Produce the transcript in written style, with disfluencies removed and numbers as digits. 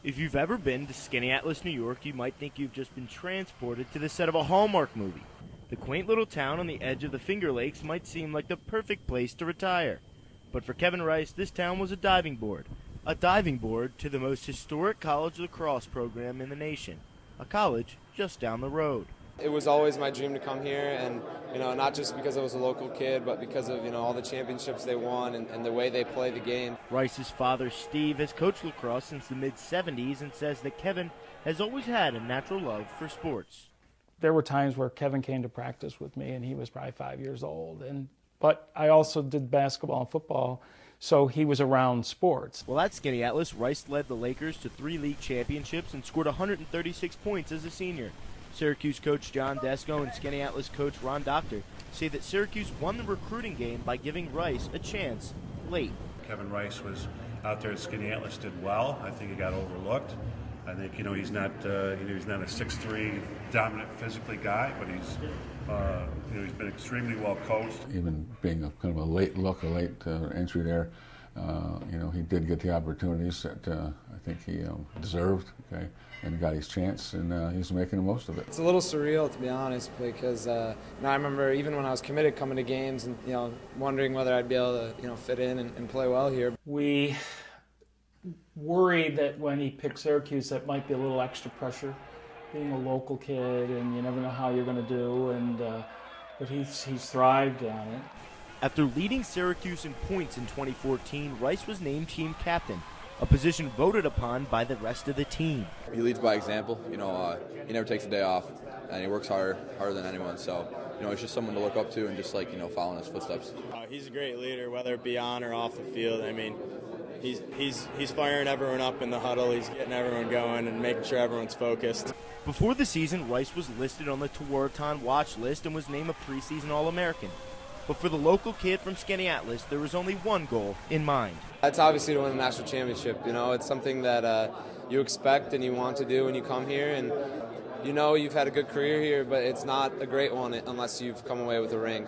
If you've ever been to Skaneateles, New York, you might think you've just been transported to the set of a Hallmark movie. The quaint little town on the edge of the Finger Lakes might seem like the perfect place to retire. But for Kevin Rice, this town was a diving board. A diving board to the most historic college lacrosse program in the nation. A college just down the road. It was always my dream to come here, and not just because I was a local kid, but because of all the championships they won and the way they play the game. Rice's father, Steve, has coached lacrosse since the mid-'70s and says that Kevin has always had a natural love for sports. There were times where Kevin came to practice with me, and he was probably 5 years old. But I also did basketball and football, so he was around sports. Well, at Skaneateles, Rice led the Lakers to 3 league championships and scored 136 points as a senior. Syracuse coach John Desko and Skaneateles coach Ron Doctor say that Syracuse won the recruiting game by giving Rice a chance late. Kevin Rice was out there at Skaneateles, did well. I think he got overlooked. I think he's not a 6'3" dominant physically guy, but he's been extremely well coached. Even being a kind of a late look, a late entry there, he did get the opportunities that I think he deserved. Okay, and got his chance, and he's making the most of it. It's a little surreal, to be honest, because I remember even when I was committed coming to games and wondering whether I'd be able to fit in and play well here. We worried that when he picked Syracuse, that might be a little extra pressure, being a local kid, and you never know how you're going to do. But he's thrived on it. After leading Syracuse in points in 2014, Rice was named team captain, a position voted upon by the rest of the team. He leads by example. He never takes a day off, and he works harder than anyone. So, he's just someone to look up to and just following his footsteps. He's a great leader, whether it be on or off the field. I mean, he's firing everyone up in the huddle. He's getting everyone going and making sure everyone's focused. Before the season, Rice was listed on the Tewaaraton Watch List and was named a Preseason All-American. But for the local kid from Skaneateles, there was only one goal in mind. It's obviously to win a national championship. It's something that you expect and you want to do when you come here. And you've had a good career here, but it's not a great one unless you've come away with a ring.